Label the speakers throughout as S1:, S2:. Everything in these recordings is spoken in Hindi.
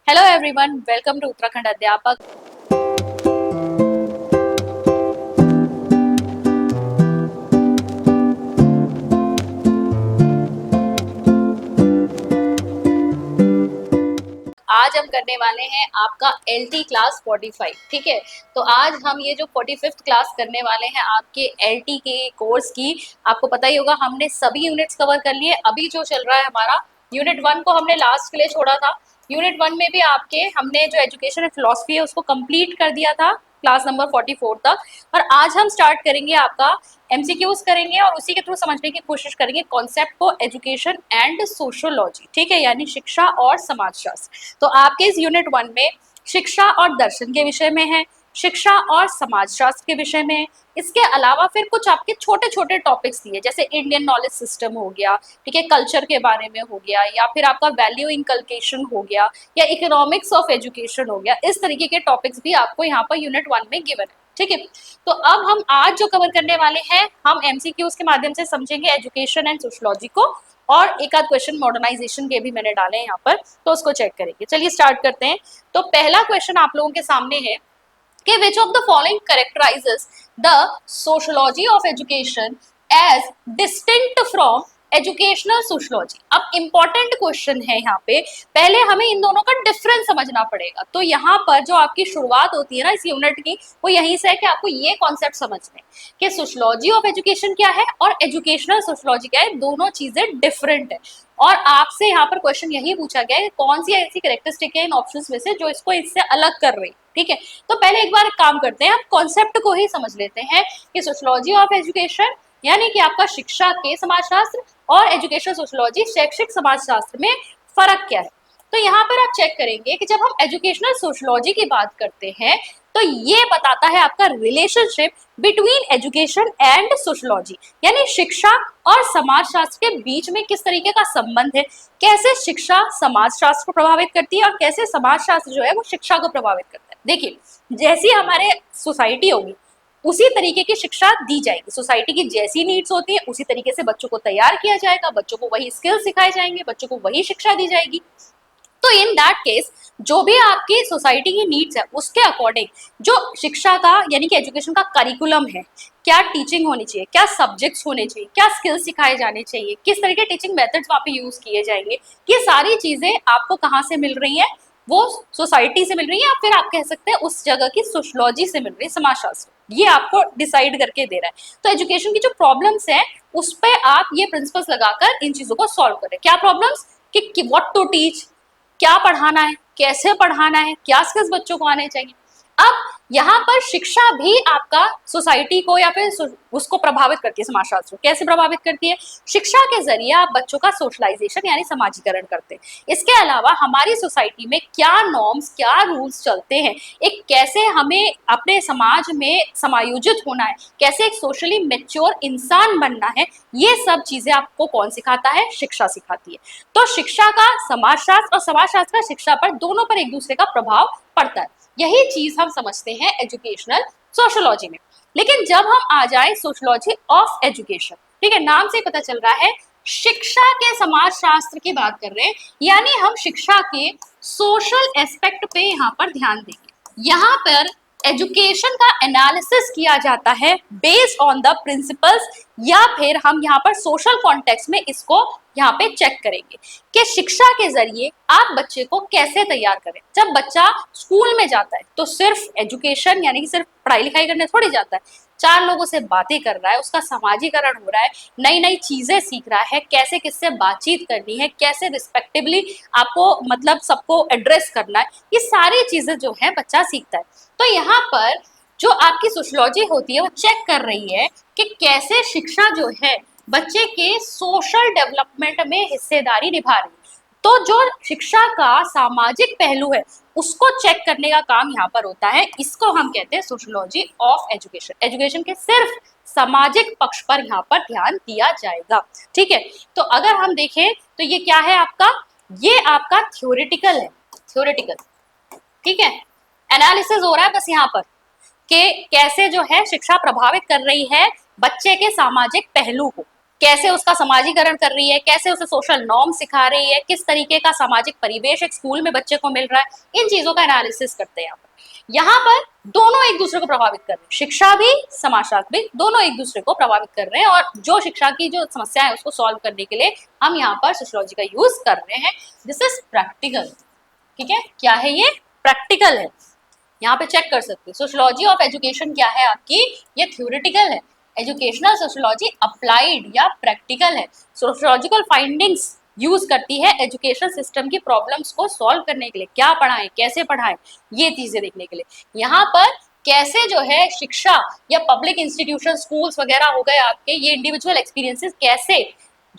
S1: Hello everyone, welcome to Uttarakhand अध्यापक। आज हम करने वाले हैं आपका LT क्लास 45। ठीक है, तो आज हम ये जो 45th क्लास करने वाले हैं आपके LT के कोर्स की। आपको पता ही होगा हमने सभी यूनिट्स कवर कर लिए। अभी जो चल रहा है हमारा यूनिट 1 को हमने लास्ट के लिए छोड़ा था। यूनिट 1 में भी आपके हमने जो एजुकेशन एंड फिलॉसफी है उसको कंप्लीट कर दिया था क्लास नंबर 44 तक। और आज हम स्टार्ट करेंगे आपका MCQs करेंगे और उसी के थ्रू समझने की कोशिश करेंगे कॉन्सेप्ट को एजुकेशन एंड सोशियोलॉजी। ठीक है, यानी शिक्षा और समाजशास्त्र। तो आपके इस यूनिट 1 में शिक्षा और दर्शन के विषय में है, शिक्षा और समाजशास्त्र के विषय में। इसके अलावा फिर कुछ आपके छोटे छोटे टॉपिक्स दिए, जैसे इंडियन नॉलेज सिस्टम हो गया, ठीक है, कल्चर के बारे में हो गया, या फिर आपका वैल्यू इंकल्केशन हो गया, या इकोनॉमिक्स ऑफ एजुकेशन हो गया। इस तरीके के टॉपिक्स भी आपको यहाँ पर यूनिट 1 में गिवन है। ठीक है, तो अब हम आज जो कवर करने वाले हैं, हम MCQs के माध्यम से समझेंगे एजुकेशन एंड सोशियोलॉजी को, और एक आध क्वेश्चन मॉडर्नाइजेशन के भी मैंने डाले हैं यहाँ पर, तो उसको चेक करेंगे। चलिए स्टार्ट करते हैं। तो पहला क्वेश्चन आप लोगों के सामने है कि which of the following characterizes the sociology of education as distinct from educational sociology. अब इंपॉर्टेंट क्वेश्चन है यहाँ पे, पहले हमें इन दोनों का डिफरेंस समझना पड़ेगा। तो यहाँ पर जो आपकी शुरुआत होती है ना इस यूनिट की, वो यहीं से है कि आपको ये कॉन्सेप्ट समझने कि सोशलॉजी ऑफ एजुकेशन क्या है और एजुकेशनल सोशलॉजी क्या है। दोनों चीजें डिफरेंट है। और आपसे यहाँ पर क्वेश्चन यही पूछा गया है कौन सी ऐसी कैरेक्टरिस्टिक है इन ऑप्शंस में से जो इसको इससे अलग कर रही। ठीक है, तो पहले एक बार काम करते हैं, हम कॉन्सेप्ट को ही समझ लेते हैं कि सोशलॉजी ऑफ एजुकेशन यानी कि आपका शिक्षा के समाजशास्त्र और एजुकेशन सोशलॉजी शैक्षिक समाजशास्त्र में फर्क क्या है। तो यहाँ पर आप चेक करेंगे कि जब हम एजुकेशनल सोशलॉजी की बात करते हैं तो ये बताता है आपका relationship between education and sociology, यानी शिक्षा और समाजशास्त्र के बीच में किस तरीके का संबंध है, कैसे शिक्षा समाजशास्त्र को प्रभावित करती है और कैसे समाजशास्त्र जो है वो शिक्षा को प्रभावित करता है। देखिए, जैसी हमारे सोसाइटी होगी उसी तरीके की शिक्षा दी जाएगी। सोसाइटी की जैसी नीड्स होती है उसी तरीके से बच्चों को तैयार किया जाएगा, बच्चों को वही स्किल सिखाए जाएंगे, बच्चों को वही शिक्षा दी जाएगी। तो इन दैट केस जो भी आपकी सोसाइटी की नीड्स है उसके अकॉर्डिंग जो शिक्षा का यानी कि एजुकेशन का करिकुलम है, क्या टीचिंग होनी चाहिए, क्या सब्जेक्ट्स होने चाहिए, क्या स्किल्स सिखाए जाने चाहिए, किस तरह के टीचिंग मेथड्स वहाँ पे यूज किए जाएंगे, ये सारी चीजें आपको कहाँ से मिल रही है, वो सोसाइटी से मिल रही है, या फिर आप कह सकते हैं उस जगह की सोशलॉजी से मिल रही है, समाजशास्त्र। ये आपको डिसाइड करके दे रहा है। तो एजुकेशन की जो प्रॉब्लम्स है उस पर आप ये प्रिंसिपल्स लगाकर इन चीजों को सॉल्व करें। क्या प्रॉब्लम्स कि व्हाट टू टीच, क्या पढ़ाना है, कैसे पढ़ाना है, क्या स्किल्स बच्चों को आने चाहिए। अब यहाँ पर शिक्षा भी आपका सोसाइटी को या फिर उसको प्रभावित करती है, समाजशास्त्र को कैसे प्रभावित करती है। शिक्षा के जरिए आप बच्चों का सोशलाइजेशन यानी समाजीकरण करते हैं। इसके अलावा हमारी सोसाइटी में क्या नॉर्म्स, क्या रूल्स चलते हैं, एक कैसे हमें अपने समाज में समायोजित होना है, कैसे एक सोशली मेच्योर इंसान बनना है, ये सब चीजें आपको कौन सिखाता है, शिक्षा सिखाती है। तो शिक्षा का समाजशास्त्र और समाजशास्त्र का शिक्षा पर, दोनों पर एक दूसरे का प्रभाव पड़ता है। यही चीज हम समझते हैं एजुकेशनल सोशियोलॉजी में। लेकिन जब हम आ जाए सोशियोलॉजी ऑफ एजुकेशन, ठीक है, नाम से पता चल रहा है शिक्षा के समाजशास्त्र की बात कर रहे हैं, यानी हम शिक्षा के सोशल एस्पेक्ट पे यहाँ पर ध्यान देंगे। यहाँ पर एजुकेशन का एनालिसिस किया जाता है बेस्ड ऑन द प्रिंसिपल्स, या फिर हम यहाँ पर सोशल कॉन्टेक्स्ट में इसको यहाँ पे चेक करेंगे कि शिक्षा के जरिए आप बच्चे को कैसे तैयार करें। जब बच्चा स्कूल में जाता है तो सिर्फ एजुकेशन यानी कि सिर्फ पढ़ाई लिखाई करने थोड़ी जाता है, चार लोगों से बातें कर रहा है, उसका समाजीकरण हो रहा है, नई नई चीजें सीख रहा है, कैसे किससे बातचीत करनी है, कैसे रिस्पेक्टिवली आपको मतलब सबको एड्रेस करना है, ये सारी चीजें जो है बच्चा सीखता है। तो यहाँ पर जो आपकी सोशियोलॉजी होती है वो चेक कर रही है कि कैसे शिक्षा जो है बच्चे के सोशल डेवलपमेंट में हिस्सेदारी निभा रही है। तो जो शिक्षा का सामाजिक पहलू है उसको चेक करने का काम यहाँ पर होता है। इसको हम कहते हैं सोशियोलॉजी ऑफ एजुकेशन। एजुकेशन के सिर्फ सामाजिक पक्ष पर यहाँ पर ध्यान दिया जाएगा। ठीक है, तो अगर हम देखें तो ये क्या है आपका, ये आपका थ्योरेटिकल है, थ्योरेटिकल। ठीक है, एनालिसिस हो रहा है बस यहाँ पर कि कैसे जो है शिक्षा प्रभावित कर रही है बच्चे के सामाजिक पहलू को, कैसे उसका समाजीकरण कर रही है, कैसे उसे सोशल नॉर्म सिखा रही है, किस तरीके का सामाजिक परिवेश एक स्कूल में बच्चे को मिल रहा है, इन चीजों का एनालिसिस करते हैं यहाँ पर दोनों एक दूसरे को प्रभावित कर रहे हैं, शिक्षा भी समाजशास्त्र भी दोनों एक दूसरे को प्रभावित कर रहे हैं, और जो शिक्षा की जो समस्या है उसको सॉल्व करने के लिए हम यहाँ पर सोशियोलॉजी का यूज कर रहे हैं। दिस इज प्रैक्टिकल, ठीक है, क्या है ये, प्रैक्टिकल है। यहाँ पे चेक कर सकते हैं सोशियोलॉजी ऑफ एजुकेशन क्या है आपकी, ये थ्योरेटिकल है, एजुकेशनल सोशियोलॉजी अप्लाइड या प्रैक्टिकल है। सोशियोलॉजिकल फाइंडिंग्स यूज करती है एजुकेशन सिस्टम की प्रॉब्लम्स को सॉल्व करने के लिए, क्या पढ़ाएं कैसे पढ़ाएं ये चीजें देखने के लिए। यहाँ पर कैसे जो है शिक्षा या पब्लिक इंस्टीट्यूशन स्कूल्स वगैरह हो गए आपके, ये इंडिविजुअल एक्सपीरियंसेस कैसे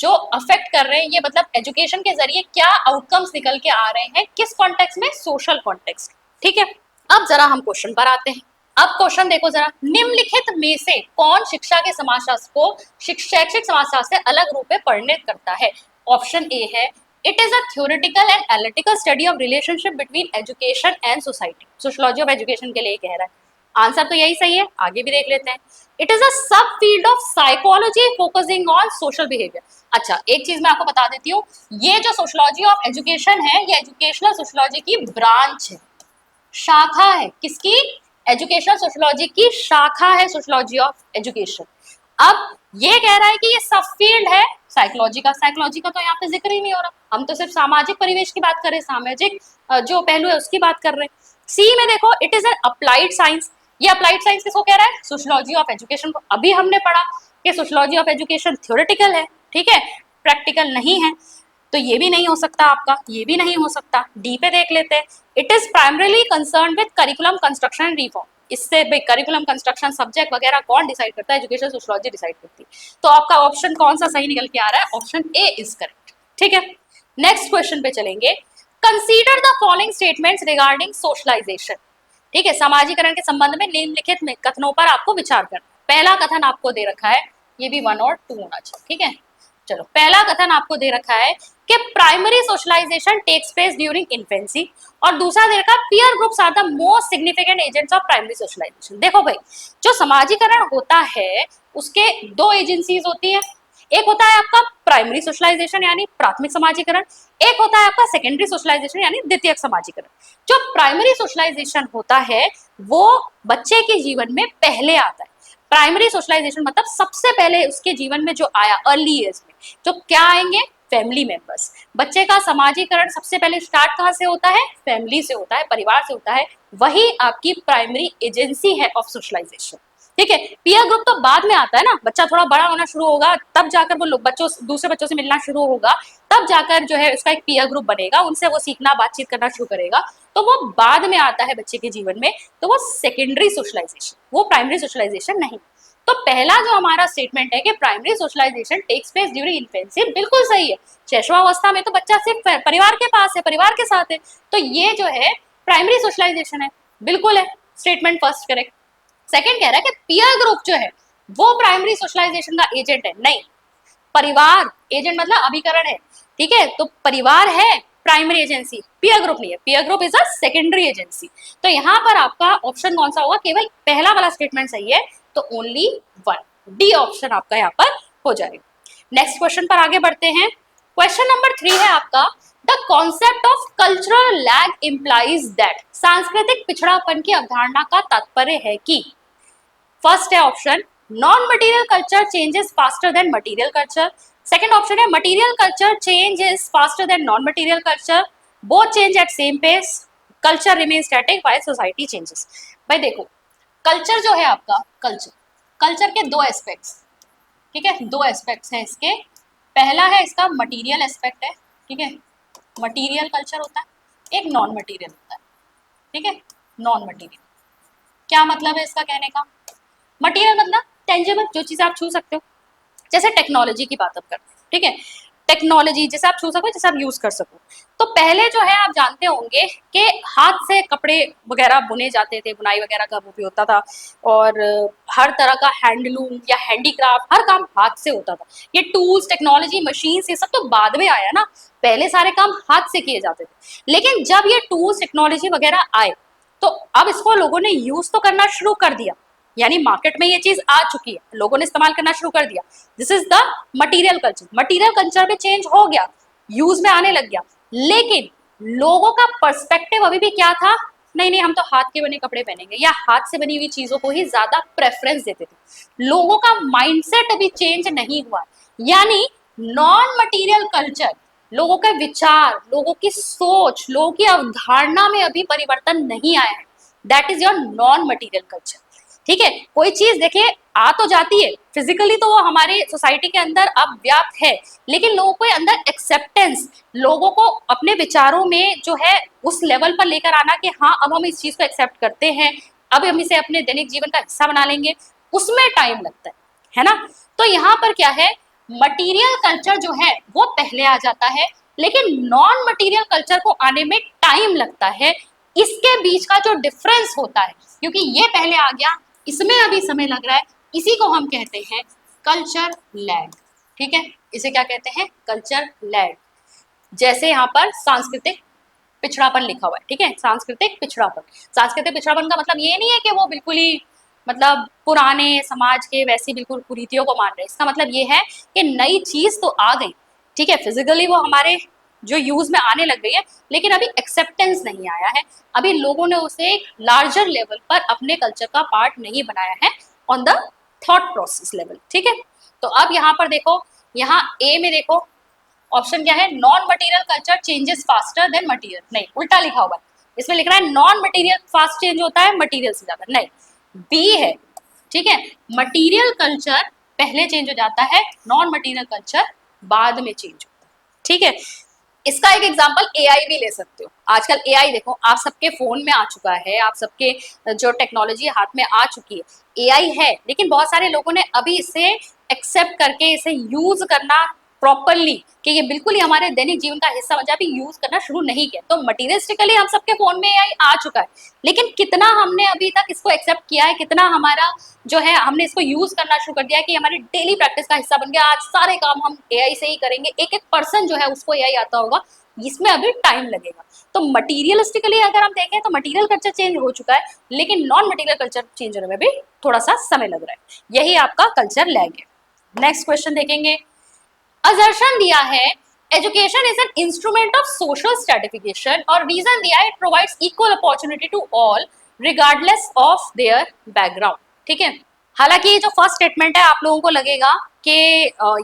S1: जो अफेक्ट कर रहे हैं, ये मतलब एजुकेशन के जरिए क्या आउटकम्स निकल के आ रहे हैं, किस कॉन्टेक्स्ट में, सोशल कॉन्टेक्स्ट, ठीक है। अब जरा हम क्वेश्चन पर आते हैं। अब क्वेश्चन देखो जरा, निम्नलिखित में से कौन शिक्षा के समाजशास्त्र को शैक्षिक समाजशास्त्र से अलग रूप में परिणत करता है। ऑप्शन ए है it is a theoretical and analytical study of relationship between education and society. Sociology of education के लिए कह रहा है, आंसर तो यही सही है, आगे भी देख लेते हैं। इट इज अ सब field of psychology focusing on social behaviour. अच्छा, एक चीज मैं आपको बता देती हूँ, ये जो सोशियोलॉजी ऑफ एजुकेशन है ये एजुकेशनल सोशियोलॉजी की ब्रांच है, शाखा है, किसकी, एजुकेशनल सोशियोलॉजी की शाखा है सोशियोलॉजी ऑफ एजुकेशन। अब ये कह रहा है कि ये सब फील्ड है साइकोलॉजी का, साइकोलॉजी का तो यहाँ पे जिक्र ही नहीं हो रहा, हम तो सिर्फ सामाजिक परिवेश की बात कर रहे हैं, सामाजिक जो पहलू है उसकी बात कर रहे हैं। सी में देखो it is an applied science, ये अप्लाइड साइंस किसको कह रहा है, सोशियोलॉजी ऑफ एजुकेशन को। अभी हमने पढ़ा कि सोशियोलॉजी ऑफ एजुकेशन थ्योरेटिकल है, ठीक है, प्रैक्टिकल नहीं है, तो ये भी नहीं हो सकता आपका, ये भी नहीं हो सकता। डी पे देख लेते हैं, it is primarily concern with curriculum construction and reform. इससे भाई करिकुलम कंस्ट्रक्शन सब्जेक्ट वगैरह कौन डिसाइड करता है, एजुकेशन सोशियोलॉजी डिसाइड करती है। तो आपका ऑप्शन कौन सा सही निकल के आ रहा है, ऑप्शन ए इज करेक्ट, ठीक है। नेक्स्ट क्वेश्चन पे चलेंगे, consider the following statements regarding socialization, ठीक है, समाजीकरण के संबंध में निम्नलिखित में कथनों पर आपको विचार करना। पहला कथन आपको दे रखा है, ये भी 1 और 2 होना चाहिए, ठीक है। चलो, पहला कथन आपको दे रखा है कि primary socialization takes place during infancy, और दूसरा दे रखा है peer groups are the most significant agents of primary socialization. देखो भाई, जो समाजीकरण होता है उसके दो एजेंसीज होती है, एक होता है आपका प्राइमरी सोशलाइजेशन यानी प्राथमिक समाजीकरण, एक होता है आपका सेकेंडरी सोशलाइजेशन यानी द्वितीयक समाजीकरण। जो प्राइमरी सोशलाइजेशन होता है वो बच्चे के जीवन में पहले आता है। प्राइमरी सोशलाइजेशन मतलब सबसे पहले उसके जीवन में जो आया अर्ली एज में, जो क्या आएंगे, फैमिली मेंबर्स। बच्चे का समाजीकरण सबसे पहले स्टार्ट कहाँ से होता है, फैमिली से होता है, परिवार से होता है, वही आपकी प्राइमरी एजेंसी है ऑफ सोशलाइजेशन, ठीक है। पीयर ग्रुप तो बाद में आता है ना, बच्चा थोड़ा बड़ा होना शुरू होगा तब जाकर वो बच्चों दूसरे बच्चों से मिलना शुरू होगा, तब जाकर जो है उसका एक पीयर ग्रुप बनेगा, उनसे वो सीखना बातचीत करना शुरू करेगा, तो वो बाद में आता है बच्चे के जीवन में, तो वो सेकेंडरी सोशलाइजेशन, वो प्राइमरी सोशलाइजेशन नहीं। तो पहला जो हमारा स्टेटमेंट है कि primary socialization takes place during infancy, बिल्कुल सही है। शैशवावस्था में तो बच्चा सिर्फ परिवार के पास है, परिवार के साथ है, तो ये जो है प्राइमरी सोशलाइजेशन है, बिल्कुल है, स्टेटमेंट फर्स्ट करेक्ट। सेकंड कह रहा है कि पीयर ग्रुप जो है वो प्राइमरी सोशलाइजेशन का एजेंट है, नहीं, परिवार एजेंट मतलब अभिकरण है, ठीक है, तो परिवार है प्राइमरी एजेंसी, पीयर ग्रुप नहीं है, peer group is a secondary agency. तो यहाँ पर आपका ऑप्शन कौन सा होगा, केवल पहला वाला स्टेटमेंट सही है, तो ओनली 1, डी ऑप्शन आपका यहाँ पर हो जाएगा। नेक्स्ट क्वेश्चन पर आगे बढ़ते हैं। क्वेश्चन नंबर 3 है आपका, the concept of cultural lag implies that, सांस्कृतिक पिछड़ापन की अवधारणा का तात्पर्य है कि, फर्स्ट है option non material culture changes faster than material culture, second option है material culture changes faster than non material culture, both change at same pace, culture remain static while society changes. भाई देखो, कल्चर जो है आपका, कल्चर कल्चर के दो एस्पेक्ट्स, ठीक है, दो एस्पेक्ट्स हैं इसके। पहला है इसका मटेरियल एस्पेक्ट है, ठीक है, मटेरियल कल्चर होता है, एक नॉन मटेरियल होता है, ठीक है। नॉन मटेरियल क्या मतलब है इसका कहने का, मटेरियल मतलब टेंजेबल, जो चीज़ आप छू सकते हो, जैसे टेक्नोलॉजी की बात अब करते हैं, ठीक है, टेक्नोलॉजी जैसे आप छू सको, जैसे आप यूज कर सको। तो पहले जो है आप जानते होंगे कि हाथ से कपड़े वगैरह बुने जाते थे, बुनाई वगैरह का वो भी होता था, और हर तरह का हैंडलूम या हैंडीक्राफ्ट हर काम हाथ से होता था। ये टूल्स, टेक्नोलॉजी, मशीन्स, ये सब तो बाद में आया ना, पहले सारे काम हाथ से किए जाते थे। लेकिन जब ये टूल्स, टेक्नोलॉजी वगैरह आए तो अब इसको लोगों ने यूज तो करना शुरू कर दिया, यानी मार्केट में ये चीज आ चुकी है, लोगों ने इस्तेमाल करना शुरू कर दिया। This is the material culture. Material culture में चेंज हो गया, यूज में आने लग गया, लेकिन लोगों का पर्सपेक्टिव अभी भी क्या था, नहीं नहीं हम तो हाथ के बने कपड़े पहनेंगे, या हाथ से बनी हुई चीजों को ही ज्यादा प्रेफरेंस देते थे। लोगों का माइंडसेट अभी चेंज नहीं हुआ, यानी नॉन मटीरियल कल्चर, लोगों के विचार, लोगों की सोच, लोगों की अवधारणा में अभी परिवर्तन नहीं आया है। That is your non material culture. ठीक है, कोई चीज देखिए आ तो जाती है फिजिकली, तो वो हमारी सोसाइटी के अंदर अब व्याप्त है, लेकिन लोगों के अंदर एक्सेप्टेंस, लोगों को अपने विचारों में जो है उस लेवल पर लेकर आना कि हाँ अब हम इस चीज को एक्सेप्ट करते हैं, अब हम इसे अपने दैनिक जीवन का हिस्सा बना लेंगे, उसमें टाइम लगता है ना। तो यहाँ पर क्या है, मटीरियल कल्चर जो है वो पहले आ जाता है, लेकिन नॉन मटीरियल कल्चर को आने में टाइम लगता है। इसके बीच का जो डिफरेंस होता है, क्योंकि ये पहले आ गया, इसमें अभी समय लग रहा है, इसी को हम कहते हैं कल्चर लैग। ठीक है, इसे क्या कहते हैं, कल्चर लैग। जैसे यहाँ पर सांस्कृतिक पिछड़ापन लिखा हुआ है, ठीक है, सांस्कृतिक पिछड़ापन। सांस्कृतिक पिछड़ापन का मतलब ये नहीं है कि वो बिल्कुल ही मतलब पुराने समाज के वैसी बिल्कुल कुरीतियों को मान रहे हैं, इसका मतलब ये है कि नई चीज तो आ गई, ठीक है, फिजिकली वो हमारे जो यूज में आने लग गई है, लेकिन अभी एक्सेप्टेंस नहीं आया है, अभी लोगों ने उसे एक लार्जर लेवल पर अपने कल्चर का पार्ट नहीं बनाया है, on the thought process level. ठीक है, तो अब यहाँ पर देखो, यहाँ ए में देखो ऑप्शन क्या है, non material culture changes faster than material, नहीं उल्टा लिखा हुआ है, इसमें लिख रहा है नॉन मटेरियल फास्ट चेंज होता है, मटेरियल से ज्यादा, नहीं बी है। ठीक है, मटेरियल कल्चर पहले चेंज हो जाता है, नॉन मटेरियल कल्चर बाद में चेंज होता है। ठीक है, इसका एक एग्जांपल एआई भी ले सकते हो। आजकल एआई देखो आप सबके फोन में आ चुका है, आप सबके जो टेक्नोलॉजी हाथ में आ चुकी है, एआई है, लेकिन बहुत सारे लोगों ने अभी इसे एक्सेप्ट करके इसे यूज करना प्रॉपरली कि ये बिल्कुल ही हमारे दैनिक जीवन का हिस्सा बन जाए, अभी यूज करना शुरू नहीं किया। तो मटीरियलिस्टिकली हम सबके फोन में एआई आ चुका है, लेकिन कितना हमने अभी तक इसको एक्सेप्ट किया है, कितना हमारा जो है हमने इसको यूज करना शुरू कर दिया है कि हमारी डेली प्रैक्टिस का हिस्सा बन गया, आज सारे काम हम एआई से ही करेंगे, एक एक पर्सन जो है उसको एआई आता होगा, इसमें अभी टाइम लगेगा। तो मटीरियलिस्टिकली अगर हम देखें तो मटीरियल कल्चर चेंज हो चुका है, लेकिन नॉन मटीरियल कल्चर चेंज होने में भी थोड़ा सा समय लग रहा है, यही आपका कल्चर लैग है। नेक्स्ट क्वेश्चन देखेंगे, असर्शन दिया है education is an instrument of social stratification, और रीजन दिया है it provides equal opportunity to all regardless of their background. ठीक है, हालांकि ये जो फर्स्ट स्टेटमेंट है आप लोगों को लगेगा कि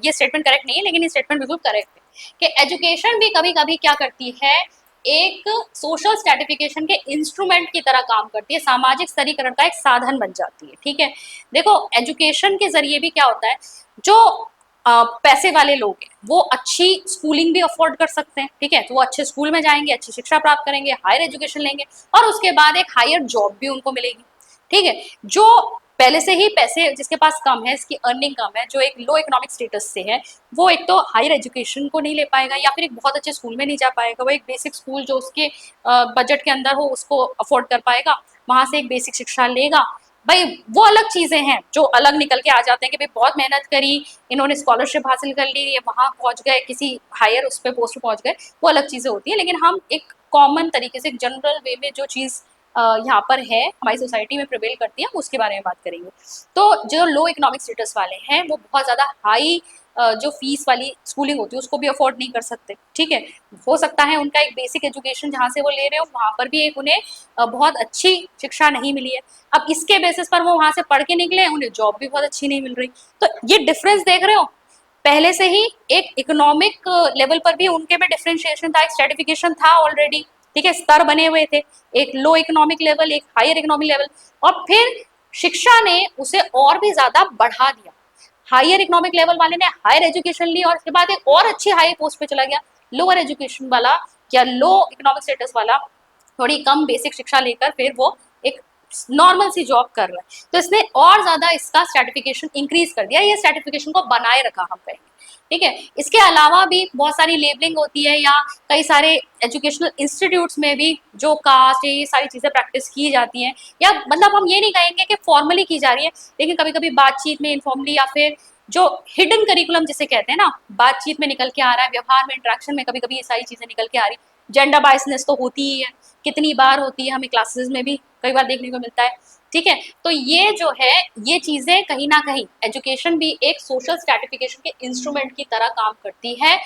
S1: ये स्टेटमेंट करेक्ट नहीं है, लेकिन ये स्टेटमेंट बिल्कुल करेक्ट है कि एजुकेशन भी कभी कभी क्या करती है, एक सोशल स्ट्रेटिफिकेशन के इंस्ट्रूमेंट की तरह काम करती है, सामाजिक स्तरीकरण का एक साधन बन जाती है। ठीक है, देखो एजुकेशन के जरिए भी क्या होता है, जो पैसे वाले लोग हैं वो अच्छी स्कूलिंग भी अफोर्ड कर सकते हैं, ठीक है, तो वो अच्छे स्कूल में जाएंगे, अच्छी शिक्षा प्राप्त करेंगे, हायर एजुकेशन लेंगे, और उसके बाद एक हायर जॉब भी उनको मिलेगी। ठीक है, जो पहले से ही पैसे जिसके पास कम है, इसकी अर्निंग कम है, जो एक लो इकोनॉमिक स्टेटस से है, वो एक तो हायर एजुकेशन को नहीं ले पाएगा, या फिर एक बहुत अच्छे स्कूल में नहीं जा पाएगा, वो एक बेसिक स्कूल जो उसके बजट के अंदर हो उसको अफोर्ड कर पाएगा, वहां से एक बेसिक शिक्षा लेगा। भाई वो अलग चीजें हैं जो अलग निकल के आ जाते हैं कि भाई बहुत मेहनत करी, इन्होंने स्कॉलरशिप हासिल कर ली, ये वहां पहुंच गए, किसी हायर उस पर पोस्ट पे पहुंच गए, वो अलग चीजें होती है। लेकिन हम एक कॉमन तरीके से जनरल वे में जो चीज यहाँ पर है हमारी सोसाइटी में प्रिवेल करती है, हम उसके बारे में बात करेंगे। तो जो लो इकोनॉमिक स्टेटस वाले हैं वो बहुत ज्यादा हाई जो फीस वाली स्कूलिंग होती है उसको भी अफोर्ड नहीं कर सकते। ठीक है, हो सकता है उनका एक बेसिक एजुकेशन जहाँ से वो ले रहे हो वहाँ पर भी एक उन्हें बहुत अच्छी शिक्षा नहीं मिली है, अब इसके बेसिस पर वो वहां से पढ़ के निकले, उन्हें जॉब भी बहुत अच्छी नहीं मिल रही। तो ये डिफरेंस देख रहे हो, पहले से ही एक इकोनॉमिक लेवल पर भी उनके में डिफरेंशिएशन था, एक स्ट्रेटिफिकेशन था ऑलरेडी। ठीक है, स्तर बने हुए थे, एक लो इकोनॉमिक लेवल, एक हायर इकोनॉमिक लेवल, और फिर शिक्षा ने उसे और भी ज्यादा बढ़ा दिया। हायर इकोनॉमिक लेवल वाले ने हायर एजुकेशन ली और उसके बाद एक और अच्छी हाई पोस्ट पे चला गया, लोअर एजुकेशन वाला या लो इकोनॉमिक स्टेटस वाला थोड़ी कम बेसिक शिक्षा लेकर फिर वो एक नॉर्मल सी जॉब कर रहा है। तो इसने और ज्यादा इसका स्ट्रेटिफिकेशन इंक्रीज कर दिया, ये स्ट्रेटिफिकेशन को बनाए रखा हम कहेंगे। ठीक है, इसके अलावा भी बहुत सारी लेबलिंग होती है, या कई सारे एजुकेशनल इंस्टीट्यूट्स में भी जो कास्ट ये सारी चीजें प्रैक्टिस की जाती हैं, या मतलब हम ये नहीं कहेंगे कि फॉर्मली की जा रही है, लेकिन कभी कभी बातचीत में इनफॉर्मली, या फिर जो हिडन करिकुलम जिसे कहते हैं ना, बातचीत में निकल के आ रहा है, व्यवहार में इंटरेक्शन में कभी कभी ये सारी चीजें निकल के आ रही। जेंडर बायसनेस तो होती ही है, कितनी बार होती है, हमें क्लासेस में भी कई बार देखने को मिलता है। ठीक है। तो ये जो है, ये चीजें कहीं ना कहीं एजुकेशन भी एक सोशल स्ट्रैटिफिकेशन के इंस्ट्रूमेंट की तरह काम करती है,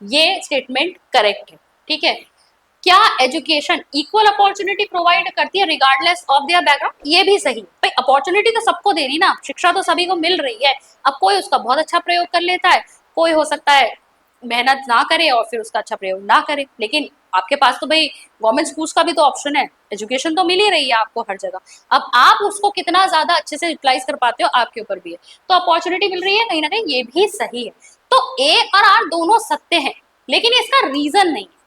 S1: ये स्टेटमेंट करेक्ट है। ठीक है। क्या एजुकेशन इक्वल अपॉर्चुनिटी प्रोवाइड करती है रिगार्डलेस ऑफ देयर बैकग्राउंड? ये भी सही भाई, अपॉर्चुनिटी तो सबको दे रही ना, शिक्षा तो सभी को मिल रही है। अब कोई उसका बहुत अच्छा प्रयोग कर लेता है, कोई हो सकता है मेहनत ना करे और फिर उसका अच्छा प्रयोग ना करे, लेकिन आपके पास तो भाई गवर्नमेंट स्कूल्स का भी तो ऑप्शन है, एजुकेशन तो मिल ही रही है आपको हर जगह। अब आप उसको कितना ज्यादा अच्छे से यूटिलाइज कर पाते हो आपके ऊपर भी है। तो अपॉर्चुनिटी मिल रही है कहीं ना कहीं, ये भी सही है। तो ए और आर दोनों सत्य हैं, लेकिन इसका रीजन नहीं है।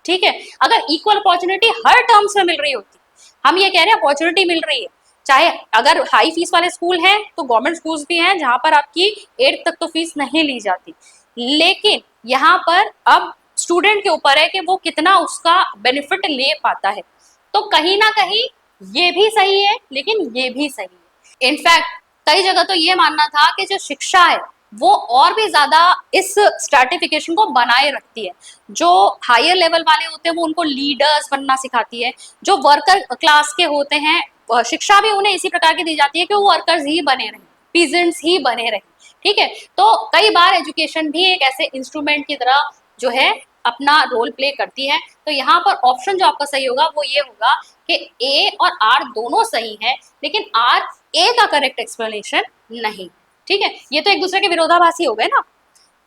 S1: ठीक है। अगर इक्वल अपॉर्चुनिटी हर टर्म्स में मिल रही होती, हम ये कह रहे हैं अपॉर्चुनिटी मिल रही है, चाहे अगर हाई फीस वाले स्कूल हैं तो गवर्नमेंट स्कूल्स भी हैं जहां पर आपकी 8th तक तो फीस नहीं ली जाती, लेकिन यहाँ पर अब स्टूडेंट के ऊपर है कि वो कितना उसका बेनिफिट ले पाता है। तो कहीं ना कहीं ये भी सही है, लेकिन ये भी सही है। इनफैक्ट कई जगह तो ये मानना था कि जो शिक्षा है वो और भी ज्यादा इस स्ट्रैटिफिकेशन को बनाए रखती है। जो हायर लेवल वाले होते हैं वो उनको लीडर्स बनना सिखाती है, जो वर्कर क्लास के होते हैं शिक्षा भी उन्हें इसी प्रकार की दी जाती है कि वो वर्कर्स ही बने रहें, पीजेंट्स ही बने रहें। ठीक है। तो कई बार एजुकेशन भी एक ऐसे इंस्ट्रूमेंट की तरह जो है अपना रोल प्ले करती है। तो यहाँ पर ऑप्शन जो आपका सही होगा वो ये होगा कि ए और आर दोनों सही है, लेकिन आर ए का करेक्ट एक्सप्लेनेशन नहीं। ठीक है। ये तो एक दूसरे के विरोधाभासी हो गए ना,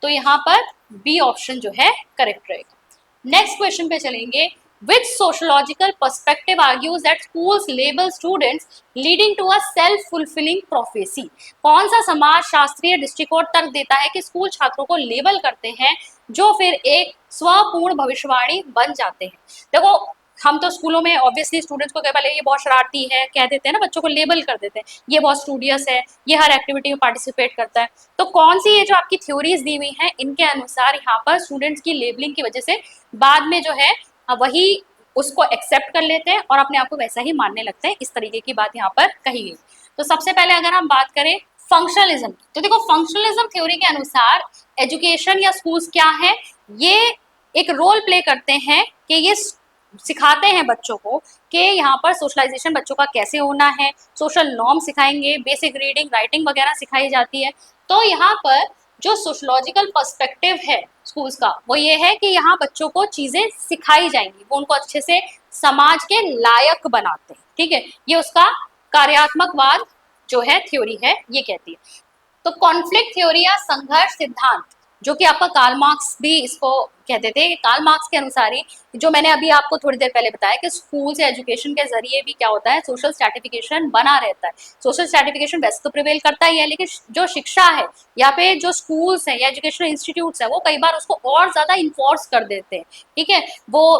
S1: तो यहाँ पर बी ऑप्शन जो है करेक्ट रहेगा। नेक्स्ट क्वेश्चन पे चलेंगे। Which sociological perspective argues that schools label students leading to a self-fulfilling prophecy? कौन सा समाज शास्त्रीय दृष्टिकोण तर्क देता है कि स्कूल छात्रों को लेबल करते हैं जो फिर एक स्वपूर्ण भविष्यवाणी बन जाते हैं? देखो, हम तो स्कूलों में ऑब्वियसली स्टूडेंट्स को केवल ये बहुत शरारती है कह देते हैं ना, बच्चों को लेबल कर देते हैं, ये बहुत स्टूडियस है, ये हर एक्टिविटी में पार्टिसिपेट करता है। तो कौन सी ये जो आपकी थ्योरीज दी हुई हैं इनके अनुसार यहाँ पर स्टूडेंट्स की लेबलिंग की वजह से बाद में जो है वही उसको एक्सेप्ट कर लेते हैं और अपने आप को वैसा ही मानने लगते हैं, इस तरीके की बात यहाँ पर कही गई। तो सबसे पहले अगर हम बात करें फंक्शनलिज्म, तो देखो फंक्शनलिज्म थ्योरी के अनुसार एजुकेशन या स्कूल्स क्या है, ये एक रोल प्ले करते हैं कि ये सिखाते हैं बच्चों को कि यहाँ पर सोशलाइजेशन बच्चों का कैसे होना है, सोशल नॉर्म सिखाएंगे, बेसिक रीडिंग राइटिंग वगैरह सिखाई जाती है। तो यहाँ पर जो सोशलॉजिकल पर्सपेक्टिव है स्कूल्स का वो ये है कि यहाँ बच्चों को चीजें सिखाई जाएंगी, वो उनको अच्छे से समाज के लायक बनाते हैं। ठीक है। ये उसका कार्यात्मकवाद जो है थ्योरी है ये कहती है। तो कॉन्फ्लिक्ट थ्योरी या संघर्ष सिद्धांत, जो कि आपका कार्ल मार्क्स भी इसको कहते थे, कार्ल मार्क्स के अनुसार ही जो मैंने अभी आपको थोड़ी देर पहले बताया कि स्कूल से एजुकेशन के जरिए भी क्या होता है, सोशल स्ट्रैटिफिकेशन बना रहता है। सोशल स्ट्रैटिफिकेशन वैसे तो प्रिवेल करता ही है, लेकिन जो शिक्षा है या फिर जो स्कूल्स है या एजुकेशनल इंस्टीट्यूट्स है वो कई बार उसको और ज्यादा इन्फोर्स कर देते हैं। ठीक है। वो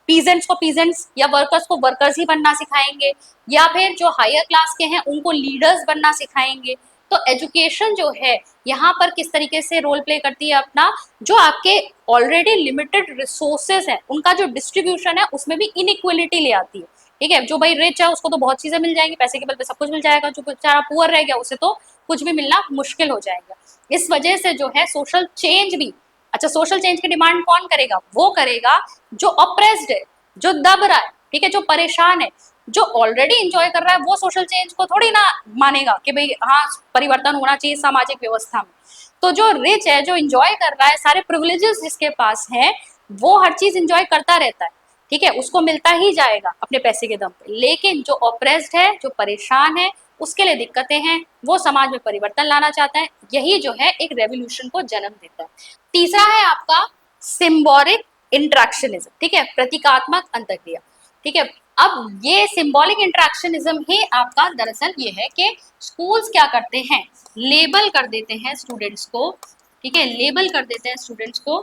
S1: पीजेंट्स को पीजेंट्स या वर्कर्स को वर्कर्स ही बनना सिखाएंगे, या फिर जो हायर क्लास के हैं उनको लीडर्स बनना सिखाएंगे। तो एजुकेशन जो है यहाँ पर किस तरीके से रोल प्ले करती है अपना, जो आपके ऑलरेडी लिमिटेड रिसोर्सेज है उनका जो डिस्ट्रीब्यूशन है उसमें भी इनइक्वलिटी ले आती है। ठीक है। जो भाई रिच है उसको तो बहुत चीजें मिल जाएंगी, पैसे के बल पे सब कुछ मिल जाएगा, जो बेचारा पुअर रह गया उसे तो कुछ भी मिलना मुश्किल हो जाएगा। इस वजह से जो है सोशल चेंज भी, अच्छा सोशल चेंज की डिमांड कौन करेगा, वो करेगा जो अप्रेस्ड है, जो दब रहा है, ठीक है, जो परेशान है। जो ऑलरेडी इंजॉय कर रहा है वो सोशल चेंज को थोड़ी ना मानेगा कि भाई हाँ परिवर्तन होना चाहिए सामाजिक व्यवस्था में। तो जो रिच है, जो इंजॉय कर रहा है, सारे प्रिविलेजेस जिसके पास है, वो हर चीज इंजॉय करता रहता है। ठीक है। उसको मिलता ही जाएगा अपने पैसे के दम पे। लेकिन जो ऑप्रेस्ड है, जो परेशान है, उसके लिए दिक्कतें हैं, वो समाज में परिवर्तन लाना चाहता है। यही जो है एक रेवोल्यूशन को जन्म देता है। तीसरा है आपका सिंबॉलिक इंट्रैक्शनिज्म। ठीक है। प्रतीकात्मक अंतःक्रिया। ठीक है। अब ये सिंबॉलिक इंट्रैक्शनिज्म ही आपका दरअसल ये है कि स्कूल्स क्या करते हैं, लेबल कर देते हैं स्टूडेंट्स को। ठीक है। लेबल कर देते हैं स्टूडेंट्स को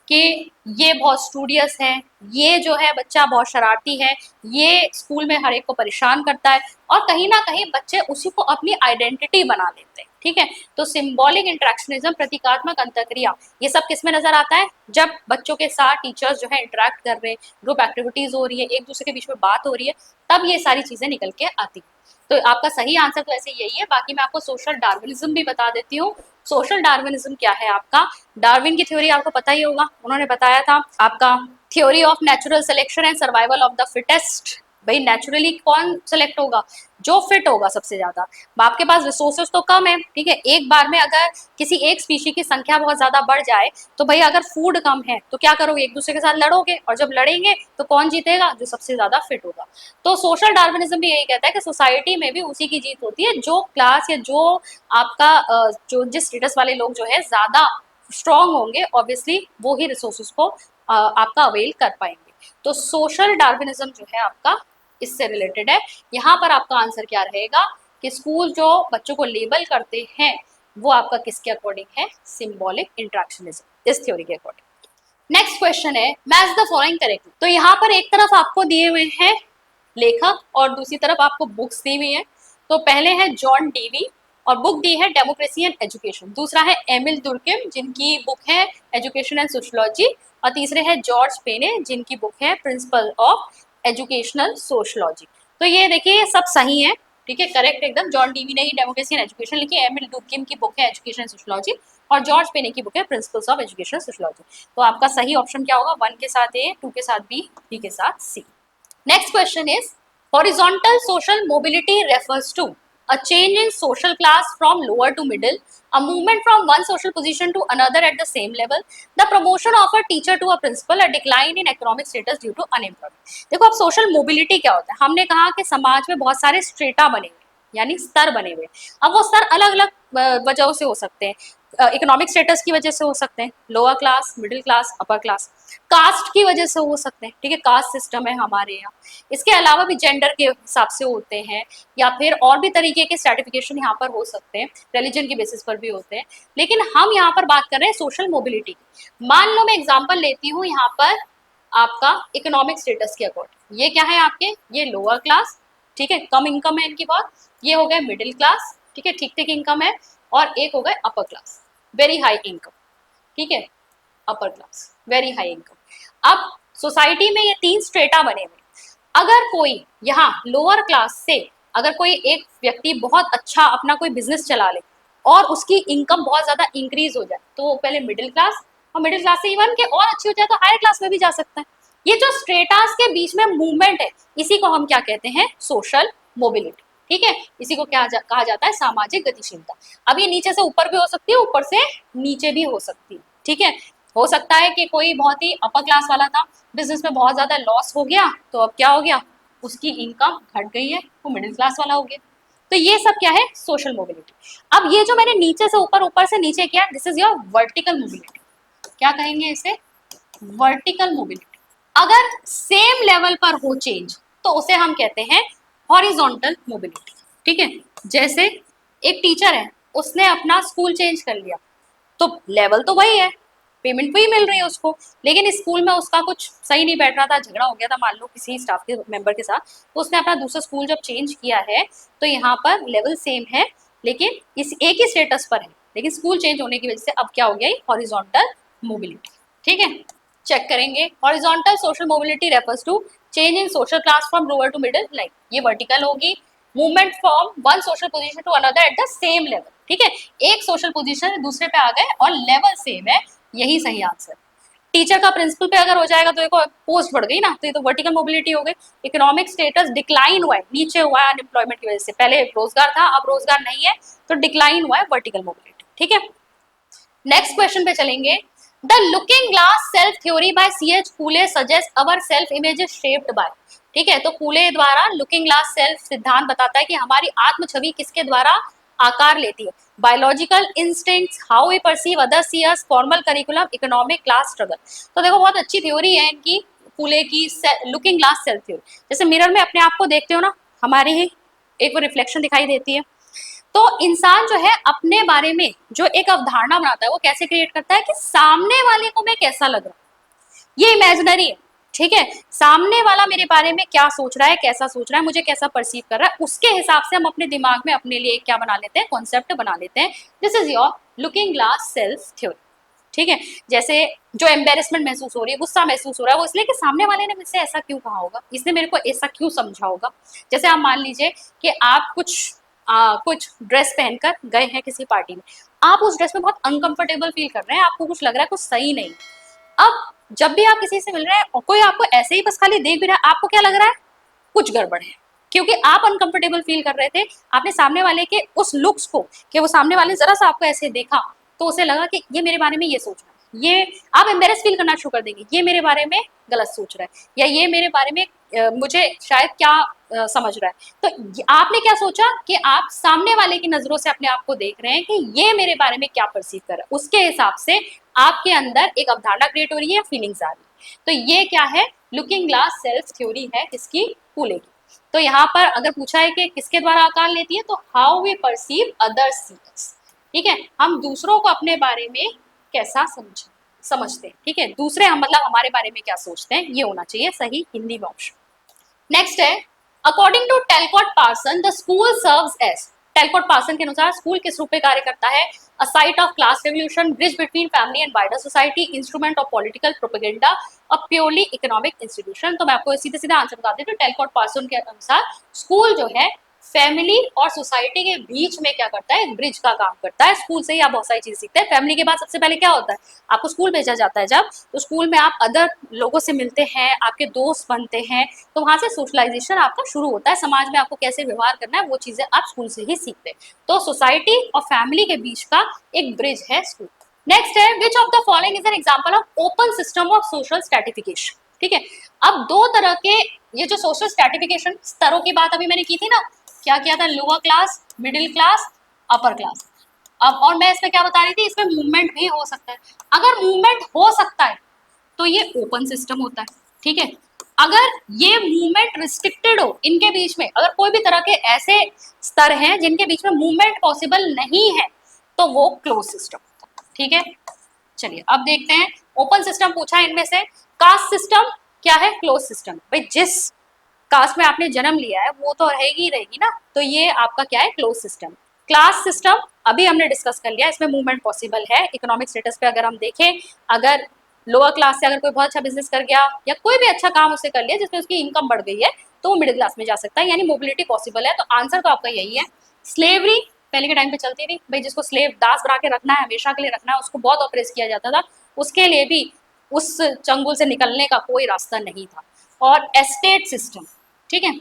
S1: कि ये बहुत स्टूडियस है, ये जो है बच्चा बहुत शरारती है, ये स्कूल में हर एक को परेशान करता है, और कहीं ना कहीं बच्चे उसी को अपनी आइडेंटिटी बना लेते हैं। ठीक है। तो सिंबॉलिक इंट्रैक्शनिज्म, प्रतीकात्मक अंतःक्रिया, ये सब किस में नजर आता है, जब बच्चों के साथ टीचर्स जो है इंटरेक्ट कर रहे हैं, ग्रुप एक्टिविटीज हो रही है, एक दूसरे के बीच में बात हो रही है, तब ये सारी चीजें निकल के आती है। तो आपका सही आंसर तो ऐसे यही है। बाकी मैं आपको सोशल डार्विनिज्म भी बता देती हूँ। सोशल डार्विनिज्म क्या है आपका, डार्विन की थ्योरी आपको पता ही होगा, उन्होंने बताया था आपका theory of natural selection and survival of the fittest. भाई नेचुरली कौन सेलेक्ट होगा, जो फिट होगा सबसे ज्यादा। आपके पास रिसोर्सेज तो कम है, ठीक है, एक बार में अगर किसी एक स्पीशी की संख्या बहुत ज्यादा बढ़ जाए तो भाई अगर फूड कम है तो क्या करोगे, एक दूसरे के साथ लड़ोगे, और जब लड़ेंगे तो कौन जीतेगा, जो सबसे ज्यादा फिट होगा। तो सोशल डार्विनिज्म भी यही कहता है कि सोसाइटी में भी उसी की जीत होती है, जो क्लास या जो आपका जो जिस स्टेटस वाले लोग जो है ज्यादा स्ट्रांग होंगे, ऑब्वियसली वो ही रिसोर्सेज को आपका अवेल कर पाएंगे। तो सोशल डार्विनिज्म जो है आपका इससे रिलेटेड है। यहाँ पर आपका आंसर क्या रहेगा कि स्कूल जो बच्चों को लेबल करते हैं वो आपका किसके अकॉर्डिंग है, सिंबॉलिक इंट्रैक्शनिज्म, इस थ्योरी के अकॉर्डिंग। नेक्स्ट क्वेश्चन है मैच द फॉलोइंग करेक्टली। तो यहाँ पर एक तरफ आपको दिए हुए हैं लेखक और दूसरी तरफ आपको बुक्स दी हुई है। तो पहले है जॉन डीवी और बुक दी है डेमोक्रेसी एंड एजुकेशन, दूसरा है एमिल दुर्किम जिनकी बुक है एजुकेशन एंड सोशियोलॉजी, और तीसरे है जॉर्ज पेने जिनकी बुक है प्रिंसिपल ऑफ एजुकेशनल सोशियोलॉजी। तो ये देखिए ये सब सही है, ठीक है, करेक्ट एकदम। जॉन डीवी ने ही डेमोक्रेसी एंड एजुकेशन लिखी, एमिल दुर्किम की बुक है एजुकेशन एंड सोशियोलॉजी, और जॉर्ज पेने की बुक है प्रिंसिपल्स ऑफ एजुकेशनल सोशियोलॉजी। तो आपका सही ऑप्शन क्या होगा, 1 के साथ ए, 2 के साथ बी, 3 के साथ सी। Next question is horizontal social mobility refers to a change in social class from lower to middle, a movement from one social position to another at the same level, the promotion of a teacher to a principal, a decline in economic status due to unemployment। देखो अब सोशल मोबिलिटी क्या होता है, हमने कहा कि समाज में बहुत सारे स्ट्रेटा बने हुए यानी स्तर बने हुए। अब वो स्तर अलग अलग वजहों से हो सकते हैं, इकोनॉमिक स्टेटस की वजह से हो सकते हैं, lower class, middle class, upper class, caste की वजह से हो सकते हैं, ठीक है, कास्ट सिस्टम है हमारे यहाँ। इसके अलावा भी जेंडर के हिसाब से होते हैं, या फिर और भी तरीके के सर्टिफिकेशन यहाँ पर हो सकते हैं, रिलीजन के बेसिस पर भी होते हैं। लेकिन हम यहाँ पर बात कर रहे हैं सोशल मोबिलिटी की। मान लो मैं एग्जाम्पल लेती हूँ यहाँ पर आपका इकोनॉमिक स्टेटस के अकॉर्डिंग, ये क्या है आपके, ये लोअर क्लास, ठीक है, कम इनकम है इनकी बात, ये हो गए मिडिल क्लास, ठीक है, ठीक ठीक इनकम है, और एक हो गए upper class, very high income, ठीक है, upper class very high income. अब सोसाइटी में ये 3 स्ट्रेटा बने हुए, अगर कोई यहाँ लोअर क्लास से अगर कोई एक व्यक्ति बहुत अच्छा अपना कोई बिजनेस चला ले और उसकी इनकम बहुत ज्यादा इंक्रीज हो जाए, तो वो पहले मिडिल क्लास, और मिडिल क्लास से इवन के और अच्छी हो जाए तो हायर क्लास में भी जा सकता है। ये जो स्ट्रेटास के बीच में मूवमेंट है, इसी को हम क्या कहते हैं, सोशल मोबिलिटी, ठीक है, इसी को क्या कहा जाता है, सामाजिक गतिशीलता। अब ये नीचे से ऊपर भी हो सकती है, ऊपर से नीचे भी हो सकती है, ठीक है। हो सकता है कि कोई बहुत ही अपर क्लास वाला था, बिजनेस में बहुत ज्यादा लॉस हो गया, तो अब क्या हो गया, उसकी इनकम घट गई है, वो मिडिल क्लास वाला हो गया। तो ये सब क्या है, सोशल मोबिलिटी। अब ये जो मैंने नीचे से ऊपर, ऊपर से नीचे किया, this is your vertical mobility. क्या कहेंगे इसे, वर्टिकल मोबिलिटी। अगर सेम लेवल पर हो चेंज तो उसे हम कहते हैं हॉरिजॉन्टल मोबिलिटी, ठीक है। जैसे एक टीचर है, उसने अपना स्कूल चेंज कर लिया, तो लेवल तो वही है, पेमेंट वही मिल रही है उसको, लेकिन स्कूल में उसका कुछ सही नहीं बैठ रहा था, झगड़ा हो गया था मान लो किसी स्टाफ के मेंबर के साथ, तो उसने अपना दूसरा स्कूल जब चेंज किया है, तो यहाँ पर लेवल सेम है, लेकिन इस एक ही स्टेटस पर है, लेकिन स्कूल चेंज होने की वजह से अब क्या हो गया, हॉरिजॉन्टल मोबिलिटी, ठीक है। चेक करेंगे, horizontal social mobility refers to change in social class from lower to middle, like ये वर्टिकल होगी, movement from one social position to another at the same level, ठीक है, एक सोशल पोजीशन दूसरे पे आ गए और लेवल सेम है, यही सही आंसर। टीचर का प्रिंसिपल पे अगर हो जाएगा तो देखो पोस्ट बढ़ गई ना, तो ये तो वर्टिकल मोबिलिटी हो गई। इकोनॉमिक स्टेटस डिक्लाइन हुआ है, नीचे हुआ है अनएम्प्लॉयमेंट की वजह से, पहले रोजगार था अब रोजगार नहीं है, तो डिक्लाइन हुआ है, वर्टिकल मोबिलिटी, ठीक है। नेक्स्ट क्वेश्चन पे चलेंगे, the looking glass self theory by C.H. Phule suggest our self image is shaped by, ठीक है, तो फूले द्वारा लुकिंग ग्लास सेल्फ सिद्धांत बताता है कि हमारी आत्म छवि किसके द्वारा आकार लेती है, biological instincts, how we perceive others see us, formal curriculum, economic class struggle. तो देखो बहुत अच्छी थ्योरी है इनकी, फूले की लुकिंग ग्लास सेल्फ थ्योरी। जैसे मिरर में अपने आप को देखते हो ना, हमारी ही एक वो रिफ्लेक्शन दिखाई देती है, तो इंसान जो है अपने बारे में जो एक अवधारणा बनाता है वो कैसे क्रिएट करता है कि सामने वाले को मैं कैसा लग रहा हूँ, ये इमेजिनरी है, ठीक है, सामने वाला मेरे बारे में क्या सोच रहा है, कैसा सोच रहा है, मुझे कैसा परसीव कर रहा है, उसके हिसाब से हम अपने दिमाग में अपने लिए क्या बना लेते हैं, कॉन्सेप्ट बना लेते हैं। This is your looking glass self theory, ठीक है। जैसे जो एम्बेरसमेंट महसूस हो रही है, गुस्सा महसूस हो रहा है, वो इसलिए कि सामने वाले ने मुझसे ऐसा क्यों कहा होगा, इसने मेरे को ऐसा क्यों समझा होगा। जैसे आप मान लीजिए कि आप कुछ ड्रेस पहनकर गए हैं किसी पार्टी में, आप उस ड्रेस में बहुत अनकंफर्टेबल फील कर रहे हैं, आपको कुछ लग रहा है कुछ सही नहीं। अब जब भी आप किसी से मिल रहे हैं और कोई आपको ऐसे ही बस खाली देख भी रहा है, आपको क्या लग रहा है, कुछ गड़बड़ है, क्योंकि आप अनकंफर्टेबल फील कर रहे थे, आपने सामने वाले के उस लुक्स को, कि वो सामने वाले जरा सा आपको ऐसे देखा तो उसे लगा कि ये मेरे बारे में ये सोच रहा है, ये आप एम्बेरस फील करना शुरू कर देंगे, ये मेरे बारे में गलत सोच रहा है, या ये मेरे बारे में मुझे शायद क्या समझ रहा है। तो आपने क्या सोचा कि आप सामने वाले की नजरों से अपने आप को देख रहे हैं कि ये मेरे बारे में क्या परसीव कर रहा है, उसके हिसाब से आपके अंदर एक अवधारणा क्रिएट हो रही है, फीलिंग्स आ रही है। तो ये क्या है, लुकिंग ग्लास सेल्फ थ्योरी है किसकी, कूले की। तो यहाँ पर अगर पूछा है कि किसके द्वारा आकार लेती है, तो how we perceive others see अस, ठीक है, हम दूसरों को अपने बारे में कैसा समझते हैं, ठीक है, दूसरे हम मतलब हमारे बारे में क्या सोचते हैं, ये होना चाहिए सही हिंदी में ऑप्शन। नेक्स्ट है, according to Talcott Parson the school serves as, Talcott Parson के अनुसार स्कूल किस रूप में कार्य करता है, a site of class revolution, bridge between family and wider society, instrument of political propaganda, a purely economic institution. तो मैं आपको सीधे सीधे आंसर बता देती हूँ, टेलकॉट पार्सन के अनुसार स्कूल जो है फैमिली और सोसाइटी के बीच में क्या करता है, ब्रिज का काम करता है। स्कूल से ही आप बहुत सारी चीज सीखते हैं। फैमिली के बाद सबसे पहले क्या होता है, आपको स्कूल भेजा जाता है जब, तो स्कूल में आप अदर लोगों से मिलते हैं, आपके दोस्त बनते हैं, तो वहां से सोशलाइजेशन आपका शुरू होता है, समाज में आपको कैसे व्यवहार करना है वो चीजें आप स्कूल से ही सीखते हैं। तो सोसाइटी और फैमिली के बीच का एक ब्रिज है स्कूल। नेक्स्ट है, which of the following is an example of open system of social stratification, ठीक है। अब दो तरह के ये जो सोशल स्ट्रैटिफिकेशन स्तरों की बात अभी मैंने की थी ना, क्या किया था, lower class, middle class, upper class. अब और मैं इसमें क्या बता रही थी, इसमें मूवमेंट भी हो सकता है। अगर मूवमेंट हो सकता है तो ये ओपन सिस्टम होता है, ठीक है। अगर ये मूवमेंट रिस्ट्रिक्टेड हो, इनके बीच में अगर कोई भी तरह के ऐसे स्तर हैं जिनके बीच में मूवमेंट पॉसिबल नहीं है, तो वो क्लोज सिस्टम, ठीक है। चलिए अब देखते हैं, ओपन सिस्टम पूछा है इनमें से, कास्ट सिस्टम क्या है, क्लोज सिस्टम। भाई जिस कास्ट में आपने जन्म लिया है वो तो रहेगी रहेगी ना, तो ये आपका क्या है, क्लोज सिस्टम। क्लास सिस्टम अभी हमने डिस्कस कर लिया, इसमें मूवमेंट पॉसिबल है। इकोनॉमिक स्टेटस पे अगर हम देखें, अगर लोअर क्लास से अगर कोई बहुत अच्छा बिजनेस कर गया या कोई भी अच्छा काम उससे कर लिया जिसमें उसकी इनकम बढ़ गई है, तो वो मिडिल क्लास में जा सकता है, यानी मोबिलिटी पॉसिबल है। तो आंसर तो आपका यही है। स्लेवरी पहले के टाइम पे चलती थी, भाई जिसको स्लेव दास बना के रखना है, हमेशा के लिए रखना है, उसको बहुत ऑपरेस किया जाता था, उसके लिए भी उस चंगुल से निकलने का कोई रास्ता नहीं था। और एस्टेट सिस्टम, ठीक है।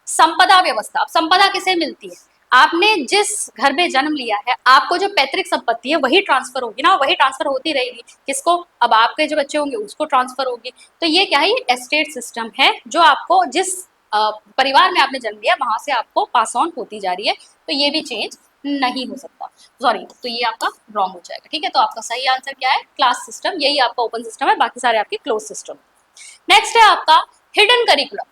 S1: संपदा व्यवस्था, अब संपदा किसे मिलती है, आपने जिस घर में जन्म लिया है, आपको जो पैतृक संपत्ति है वही ट्रांसफर होगी ना, वही ट्रांसफर होती रहेगी, किसको, अब आपके जो बच्चे होंगे उसको ट्रांसफर होगी। तो ये क्या है, ये एस्टेट सिस्टम है, जो आपको जिस परिवार में आपने जन्म लिया वहां से आपको पास ऑन होती जा रही है। तो ये भी चेंज नहीं हो सकता, सॉरी, तो ये आपका रॉन्ग हो जाएगा, ठीक है। तो आपका सही आंसर क्या है, क्लास सिस्टम, यही आपका ओपन सिस्टम है, बाकी सारे आपके क्लोज सिस्टम। नेक्स्ट है आपका हिडन करिकुलम।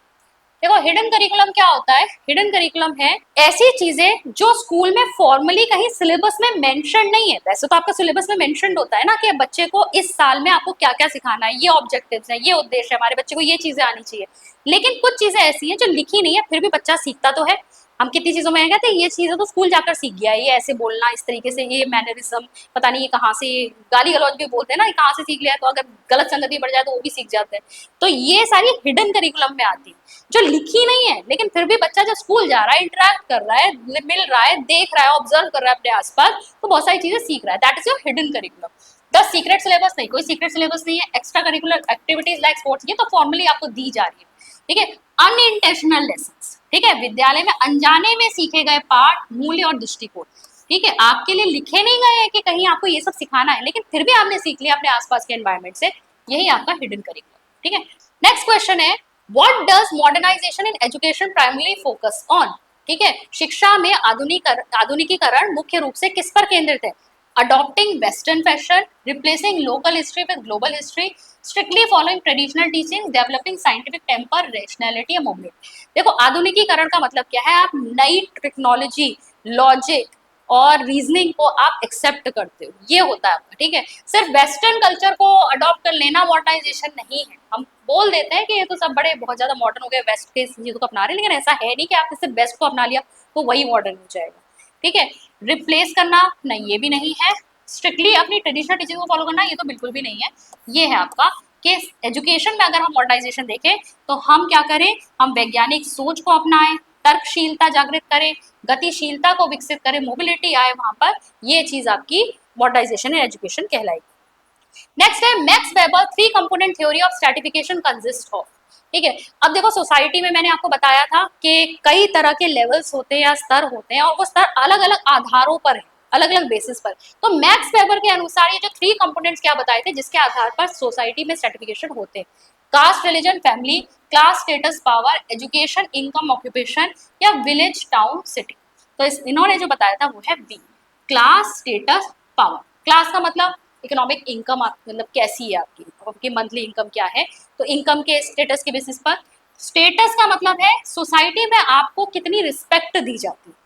S1: देखो हिडन करिकुलम क्या होता है, हिडन करिकुलम है ऐसी चीजें जो स्कूल में फॉर्मली कहीं सिलेबस में मेंशन नहीं है। वैसे तो आपका सिलेबस में मेंशन होता है ना कि बच्चे को इस साल में आपको क्या क्या सिखाना है, ये ऑब्जेक्टिव्स हैं, ये उद्देश्य है, हमारे बच्चे को ये चीजें आनी चाहिए। लेकिन कुछ चीजें ऐसी हैं जो लिखी नहीं है, फिर भी बच्चा सीखता तो है। हम कितनी चीजों में कहते हैं ये चीजें तो स्कूल जाकर सीख गया, ये ऐसे बोलना, इस तरीके से, ये मैनरिज्म, पता नहीं ये कहाँ से, गाली गलौज भी बोलते हैं ना, ये कहाँ से सीख लिया, तो अगर गलत संगति बढ़ जाए तो वो भी सीख जाते हैं। तो ये सारी हिडन करिकुलम में आती है जो लिखी नहीं है, लेकिन फिर भी बच्चा जब स्कूल जा रहा है, इंटरेक्ट कर रहा है, मिल रहा है, देख रहा है, ऑब्जर्व कर रहा है अपने आसपास, तो बहुत सारी चीजें सीख रहा है। That is your hidden curriculum. The secret syllabus नहीं, कोई सीक्रेट सिलेबस नहीं है। Extra curricular activities like sports, ये तो फॉर्मली आपको दी जा रही है, ठीक है। अनइंटेंशनल लेसन्स, ठीक है, विद्यालय में अनजाने में सीखे गए पाठ, मूल्य और दृष्टिकोण, ठीक है, आपके लिए लिखे नहीं गए हैं कि कहीं आपको ये सब सिखाना है, लेकिन फिर भी आपने सीख लिया अपने आसपास के एनवायरमेंट से, यही आपका हिडन करिकुलम, ठीक है। नेक्स्ट क्वेश्चन है, what does modernization in education primary focus on, ठीक है, शिक्षा में आधुनिकीकरण मुख्य रूप से किस पर केंद्रित है, adopting western fashion, replacing local history with global history, strictly following traditional teaching, developing scientific temper, rationality and mobility. देखो आधुनिकीकरण का मतलब क्या है, आप नई टेक्नोलॉजी, लॉजिक और रीजनिंग को आप एक्सेप्ट करते हो, ये होता है आपका, ठीक है। सिर्फ वेस्टर्न कल्चर को अडॉप्ट कर लेना मॉडर्नाइजेशन नहीं है। हम बोल देते हैं कि ये तो सब बड़े बहुत ज्यादा मॉडर्न हो गए, वेस्ट के चीजों को अपना रहे हैं, लेकिन ऐसा है नहीं कि आपने सिर्फ वेस्ट को अपना लिया तो वही मॉडर्न हो जाएगा, ठीक है। रिप्लेस करना नहीं, ये भी नहीं है। स्ट्रिक्टली अपनी ट्रेडिशनल टीचिंग को फॉलो करना, ये तो बिल्कुल भी नहीं है। ये है आपका कि एजुकेशन में अगर हम मॉडर्नाइजेशन देखें तो हम क्या करें, हम वैज्ञानिक सोच को अपनाएं, तर्कशीलता जागृत करें, गतिशीलता को विकसित करें, मोबिलिटी आए वहां पर, ये चीज आपकी मॉडर्नाइजेशन इन एजुकेशन कहलाएगी। नेक्स्ट है max weber three component theory of stratification consist of, ठीक है। अब देखो सोसाइटी में मैंने आपको बताया था कि कई तरह के लेवल्स होते हैं या स्तर होते हैं, और वो स्तर अलग अलग आधारों पर है, अलग अलग बेसिस पर। तो मैक्स वेबर के अनुसार ये जो 3 कंपोनेंट्स क्या बताए थे जिसके आधार पर सोसाइटी में स्ट्रेटिफिकेशन होते हैं, caste, religion, family, class, status, power, education, income, occupation या विलेज, टाउन, सिटी। तो इन्होंने जो बताया था वो है B, class, status, power. Class का मतलब इकोनॉमिक इनकम, मतलब कैसी है आपकी, आपकी मंथली इनकम क्या है, तो इनकम के स्टेटस के बेसिस पर। स्टेटस का मतलब है सोसाइटी में आपको कितनी रिस्पेक्ट दी जाती है,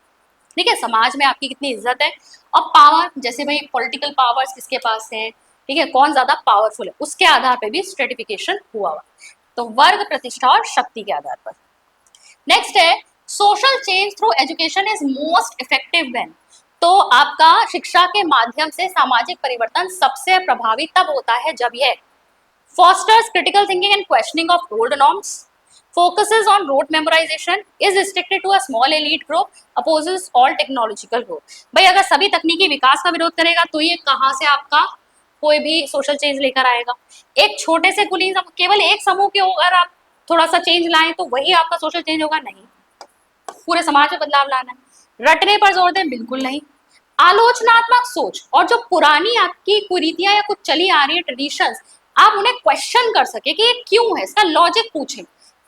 S1: ठीक है, समाज में आपकी कितनी इज्जत है। और पावर, जैसे भाई पॉलिटिकल पावर्स किसके पास है, ठीक है, कौन ज्यादा पावरफुल है, उसके आधार पर भी स्ट्रेटिफिकेशन हुआ हुआ। तो वर्ग, प्रतिष्ठा और शक्ति के आधार पर। नेक्स्ट है social change through education is most effective when. तो आपका शिक्षा के माध्यम से सामाजिक परिवर्तन सबसे प्रभावी तब होता है जब यह fosters critical thinking and questioning of old norms, focuses on rote memorization, is restricted to a small elite group, opposes all technological growth। भाई अगर सभी तकनीकी विकास का विरोध करेगा तो ये कहाँ से आपका कोई भी सोशल चेंज लेकर आएगा। एक छोटे से कुलीन केवल एक समूह के अगर आप थोड़ा सा चेंज लाएं तो वही आपका सोशल चेंज होगा, नहीं, पूरे समाज में बदलाव लाना है। रटने पर जोर दें, बिल्कुल नहीं। आलोचनात्मक सोच और जो पुरानी आपकी कुरीतियां या कुछ चली आ रही है ट्रेडिशंस, आप उन्हें क्वेश्चन कर सके कि ये क्यों है, इसका लॉजिक पूछें,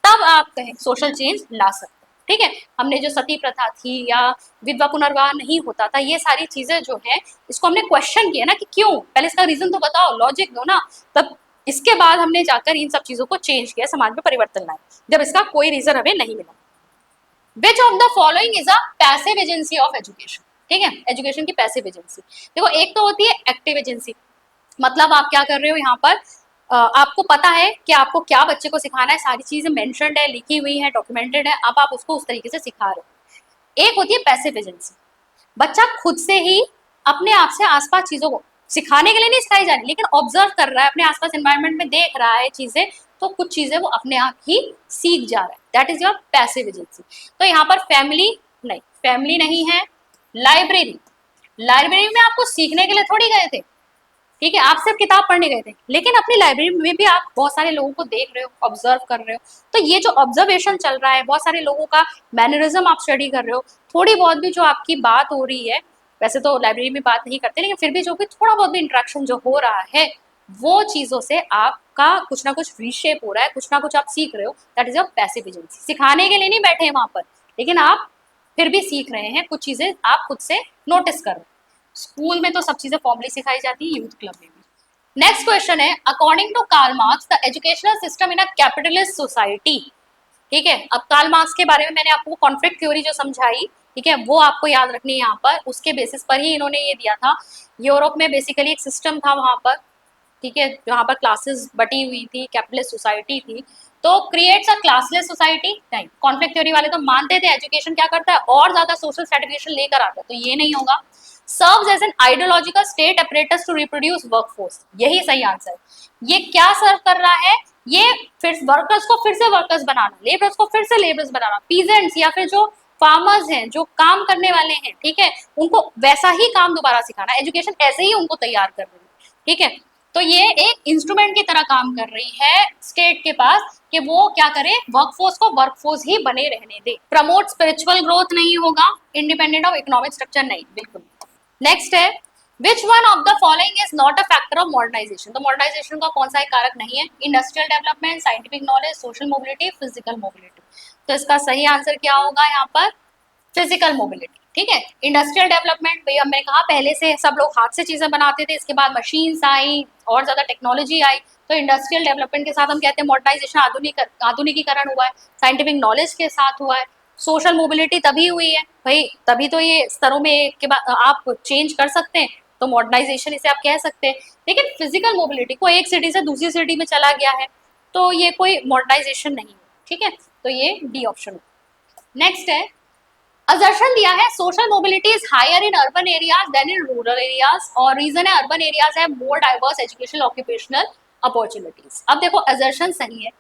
S1: तब आप कहें सोशल चेंज ला सकते हैं। ठीक है, हमने जो सती प्रथा थी या विधवा पुनर्विवाह नहीं होता था, ये सारी चीजें जो है इसको हमने क्वेश्चन किया ना कि क्यों, पहले इसका रीजन तो बताओ, लॉजिक दो ना, तब इसके बाद हमने जाकर इन सब चीजों को चेंज किया, समाज में परिवर्तन लाए, जब इसका कोई रीजन हमें नहीं मिला। Which of the following is a passive agency of education. ठीक है, एजुकेशन की पैसिव एजेंसी देखो, एक तो होती है एक्टिव एजेंसी, मतलब आप क्या कर रहे हो यहाँ पर, आपको पता है कि आपको क्या बच्चे को सिखाना है, सारी चीजें मेंशन्ड है, लिखी हुई है, डॉक्यूमेंटेड है, अब आप उसको उस तरीके से सिखा रहे हो। एक होती है पैसिव एजेंसी, बच्चा खुद से ही अपने आप से आसपास चीजों को सिखाने के लिए नहीं सिखाई जा रही, लेकिन ऑब्जर्व कर रहा है, अपने आसपास एनवायरनमेंट में देख रहा है चीजें, तो कुछ चीजें वो अपने आप ही सीख जा रहा है, that is your passive agency. तो यहाँ पर फैमिली नहीं, फैमिली नहीं है। लाइब्रेरी, लाइब्रेरी में आपको सीखने के लिए थोड़ी गए थे, ठीक है, आप सिर्फ किताब पढ़ने गए थे, लेकिन अपनी लाइब्रेरी में भी आप बहुत सारे लोगों को देख रहे हो, ऑब्जर्व कर रहे हो, तो ये जो ऑब्जर्वेशन चल रहा है, बहुत सारे लोगों का मैनरिज्म आप स्टडी कर रहे हो, थोड़ी बहुत भी जो आपकी बात हो रही है, वैसे तो लाइब्रेरी में बात नहीं करते, लेकिन फिर भी जो भी थोड़ा बहुत भी इंट्रैक्शन जो हो रहा है, वो चीजों से आपका कुछ ना कुछ रीशेप हो रहा है, कुछ ना कुछ आप सीख रहे हो, that is your passive agency. सिखाने के लिए नहीं बैठे हैं वहां पर, लेकिन आप फिर भी सीख रहे हैं, कुछ चीजें आप खुद से नोटिस कर रहे हो। स्कूल में तो सब चीजें फॉर्मली सिखाई जाती है, यूथ क्लब में भी। नेक्स्ट क्वेश्चन है, according to Karl Marx the educational system in a capitalist society. ठीक है, अब कार्ल मार्क्स के बारे में मैंने आपको कॉन्फ्लिक्ट थ्योरी जो समझाई, ठीक है, वो आपको याद रखनी है यहाँ पर, उसके बेसिस पर ही इन्होंने ये दिया था। यूरोप में बेसिकली एक सिस्टम था वहां पर, ठीक है, जहाँ पर क्लासेस बटी हुई थी, कैपिटलिस्ट सोसाइटी थी, तो क्रिएट्स अ क्लासलेस सोसाइटी नहीं। कॉन्फ्लिक्ट थ्योरी वाले तो मानते थे एजुकेशन क्या करता है, और ज्यादा सोशल स्ट्रेटिफिकेशन लेकर आता है, तो ये नहीं होगा। Serves as an ideological state apparatus to reproduce workforce, यही सही आंसर है। ये क्या सर्व कर रहा है, ये फिर वर्कर्स को फिर से वर्कर्स बनाना, लेबर्स को फिर से लेबर्स बनाना, पीजेंट्स या फिर जो फार्मर्स हैं, जो काम करने वाले हैं, ठीक है, उनको वैसा ही काम दोबारा सिखाना, एजुकेशन ऐसे ही उनको तैयार कर रही है। ठीक है, तो ये एक इंस्ट्रूमेंट की तरह काम कर रही है स्टेट के पास कि वो क्या करे, वर्कफोर्स को वर्कफोर्स ही बने रहने दे। प्रमोट स्पिरिचुअल ग्रोथ नहीं होगा, इंडिपेंडेंट ऑफ इकोनॉमिक स्ट्रक्चर नहीं, बिल्कुल। नेक्स्ट है, which one of the following is not a factor of modernisation. तो मॉडर्नाइजेशन का कौन सा एक कारक नहीं है, industrial development, scientific knowledge, social mobility, physical mobility. तो इसका सही आंसर क्या होगा यहाँ पर, फिजिकल मोबिलिटी। ठीक है, इंडस्ट्रियल डेवलपमेंट, भैया मैंने कहा पहले से सब लोग हाथ से चीजें बनाते थे, इसके बाद मशीन्स आई और ज्यादा टेक्नोलॉजी आई, तो इंडस्ट्रियल डेवलपमेंट के साथ हम कहते हैं मॉडर्नाइजेशन, आधुनिकीकरण हुआ है, साइंटिफिक नॉलेज के साथ हुआ है। सोशल मोबिलिटी तभी हुई है भाई, तभी तो ये स्तरों में के बाद आप चेंज कर सकते हैं, तो मॉडर्नाइजेशन इसे आप कह सकते हैं। लेकिन फिजिकल मोबिलिटी को एक सिटी से दूसरी सिटी में चला गया है, तो ये कोई मॉडर्नाइजेशन नहीं है। ठीक है, तो ये डी ऑप्शन। नेक्स्ट है, असर्शन दिया है social mobility is higher in urban areas than in rural areas, और रीजन है अर्बन एरियाज है more diverse educational occupational opportunities. अब देखो असर्शन सही है,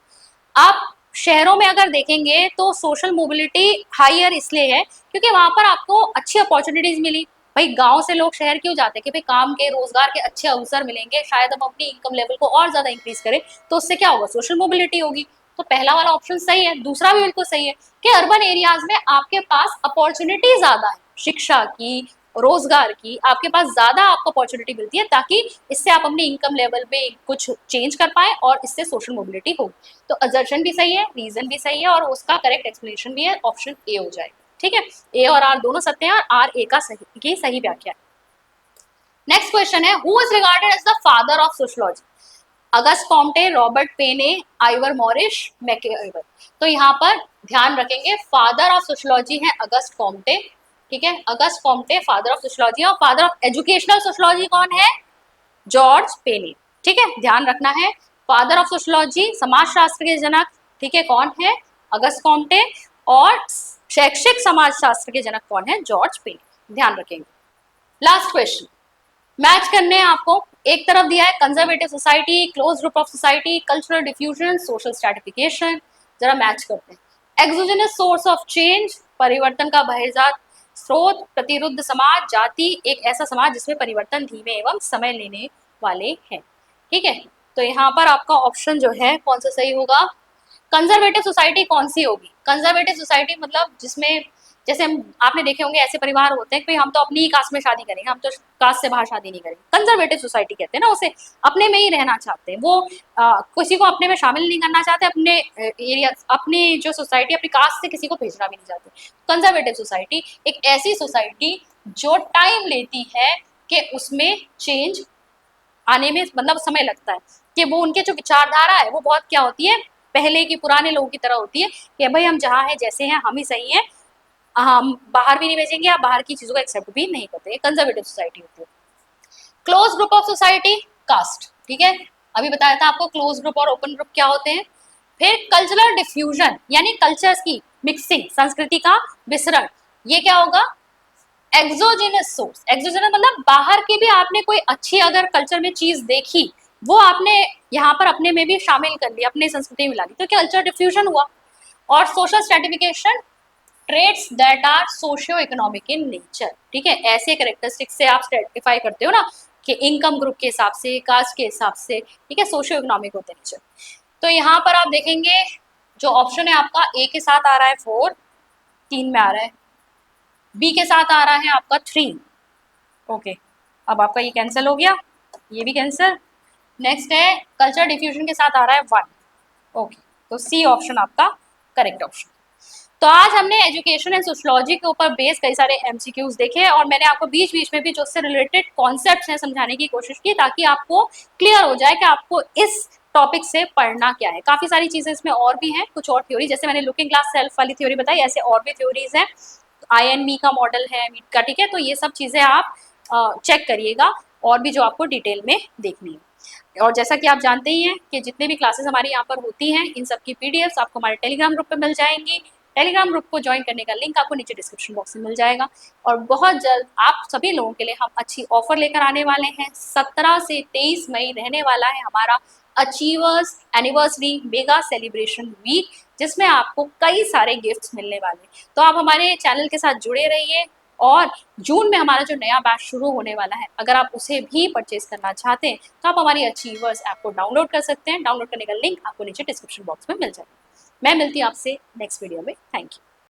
S1: आप शहरों में अगर देखेंगे तो सोशल मोबिलिटी हायर इसलिए है क्योंकि वहां पर आपको अच्छी अपॉर्चुनिटीज मिली। भाई गांव से लोग शहर क्यों जाते हैं कि भाई काम के, रोजगार के अच्छे अवसर मिलेंगे, शायद हम अपनी इनकम लेवल को और ज्यादा इंक्रीज करें, तो उससे क्या होगा, सोशल मोबिलिटी होगी। तो पहला वाला ऑप्शन सही है। दूसरा भी बिल्कुल सही है कि अर्बन एरियाज में आपके पास अपॉर्चुनिटी ज्यादा है, शिक्षा की, रोजगार की, आपके पास ज्यादा आपको अपॉर्चुनिटी मिलती है, ताकि इससे आप अपने इनकम लेवल में कुछ चेंज कर पाए और इससे सोशल मोबिलिटी हो। तो असर्शन भी सही है, रीजन भी सही है, और उसका करेक्ट एक्सप्लेनेशन भी है, ऑप्शन ए हो जाएगा। ठीक है, ए और आर दोनों सत्य हैं और आर ए का सही की सही व्याख्या है। नेक्स्ट क्वेश्चन है, who is regarded as the father of sociology? Auguste Comte, Robert Payne, Ivor Morris, MacIver. तो यहाँ पर ध्यान रखेंगे, फादर ऑफ सोशियोलॉजी है अगस्ट कॉम्टे। ठीक है, Auguste Comte father of sociology, और फादर ऑफ एजुकेशनल सोशियोलॉजी कौन है? जॉर्ज पेने। ठीक है, ध्यान रखना है, फादर ऑफ सोशियोलॉजी, समाजशास्त्र के जनक, ठीक है, कौन है? अगस्ट कॉम्टे, और शैक्षिक समाजशास्त्र के जनक कौन है? जॉर्ज पेने। ध्यान रखेंगे। लास्ट क्वेश्चन मैच करने हैं आपको। एक तरफ दिया है conservative society, close group of society, cultural diffusion, social stratification. जरा मैच करते हैं। एक्सोजेनस सोर्स ऑफ चेंज, परिवर्तन का बहिर्जात स्रोत, प्रतिरुद्ध समाज, जाति, एक ऐसा समाज जिसमें परिवर्तन धीमे एवं समय लेने वाले हैं। ठीक है, तो यहाँ पर आपका ऑप्शन जो है कौन सा सही होगा? कंजर्वेटिव सोसाइटी कौन सी होगी? कंजर्वेटिव सोसाइटी मतलब जिसमें, जैसे हम आपने देखे होंगे ऐसे परिवार होते हैं कि हम तो अपनी ही कास्ट में शादी करेंगे, हम तो कास्ट से बाहर शादी नहीं करेंगे। कंजर्वेटिव सोसाइटी कहते हैं ना उसे, अपने में ही रहना चाहते हैं वो, किसी को अपने में शामिल नहीं करना चाहते, अपने एरिया, अपनी जो सोसाइटी, अपनी कास्ट से किसी को भेजना भी नहीं चाहते। कंजर्वेटिव सोसाइटी एक ऐसी सोसाइटी जो टाइम लेती है कि उसमें चेंज आने में मतलब समय लगता है, कि वो उनके जो विचारधारा है वो बहुत क्या होती है, पहले की पुराने लोगों की तरह होती है कि भाई हम जहाँ हैं जैसे हैं हम ही सही हैं, हम बाहर भी नहीं भेजेंगे, आप बाहर की चीजों को एक्सेप्ट भी नहीं करते। कंजर्वेटिव सोसाइटी होती है। Close group of society, caste. ठीक है, अभी बताया था आपको क्लोज ग्रुप और ओपन ग्रुप क्या होते हैं। फिर कल्चरल डिफ्यूजन, यानी कल्चर्स की मिक्सिंग, संस्कृति का विसरण, ये क्या होगा? एक्सोजेनस सोर्स, एक्सोजेनस मतलब बाहर की भी आपने कोई अच्छी अगर कल्चर में चीज देखी, वो आपने यहाँ पर अपने में भी शामिल कर ली, अपने संस्कृति में मिला ली, तो कल्चर डिफ्यूजन हुआ। और social stratification, trades that are socio economic in nature. ठीक है, ऐसे कैरेक्टरिस्टिक्स से आप स्ट्रेटिफाई करते हो ना, कि इनकम ग्रुप के हिसाब से, कास्ट के हिसाब से। ठीक है, सोशियो इकोनॉमिक होते हैं नेचर। तो यहाँ पर आप देखेंगे जो ऑप्शन है आपका ए के साथ आ रहा है 4, 3 में आ रहा है, बी के साथ आ रहा है आपका 3। ओके, अब आपका ये कैंसिल हो गया, ये भी कैंसिल। नेक्स्ट है कल्चर डिफ्यूजन के साथ आ रहा है 1। ओके, तो सी ऑप्शन आपका करेक्ट ऑप्शन। तो आज हमने एजुकेशन एंड सोशियोलॉजी के ऊपर बेस कई सारे एमसीक्यूज देखे, और मैंने आपको बीच बीच में भी जो उससे रिलेटेड कॉन्सेप्ट्स हैं समझाने की कोशिश की, ताकि आपको क्लियर हो जाए कि आपको इस टॉपिक से पढ़ना क्या है। काफी सारी चीजें इसमें और भी हैं, कुछ और थ्योरी, जैसे मैंने लुकिंग ग्लास सेल्फ वाली थ्योरी बताई, ऐसे और भी थ्योरीज हैं। INME का मॉडल है मीट का। ठीक है, तो ये सब चीजें आप चेक करिएगा, और भी जो आपको डिटेल में देखनी है। और जैसा कि आप जानते ही हैं कि जितने भी क्लासेस हमारी यहाँ पर होती हैं, इन सब की पीडीएफ्स आपको हमारे टेलीग्राम ग्रुप पे मिल जाएंगी। टेलीग्राम ग्रुप को ज्वाइन करने का लिंक आपको नीचे डिस्क्रिप्शन बॉक्स में मिल जाएगा। और बहुत जल्द आप सभी लोगों के लिए हम अच्छी ऑफर लेकर आने वाले हैं। 17 से 23 मई रहने वाला है हमारा achievers anniversary mega celebration week, जिसमें आपको कई सारे गिफ्ट्स मिलने वाले हैं। तो आप हमारे चैनल के साथ जुड़े रहिए, और जून में हमारा जो नया बैच शुरू होने वाला है, अगर आप उसे भी परचेज करना चाहते हैं तो आप हमारी अचीवर्स ऐप को डाउनलोड कर सकते हैं। डाउनलोड करने का लिंक आपको नीचे डिस्क्रिप्शन बॉक्स में मिल जाएगा। मैं मिलती हूँ आपसे नेक्स्ट वीडियो में। Thank you.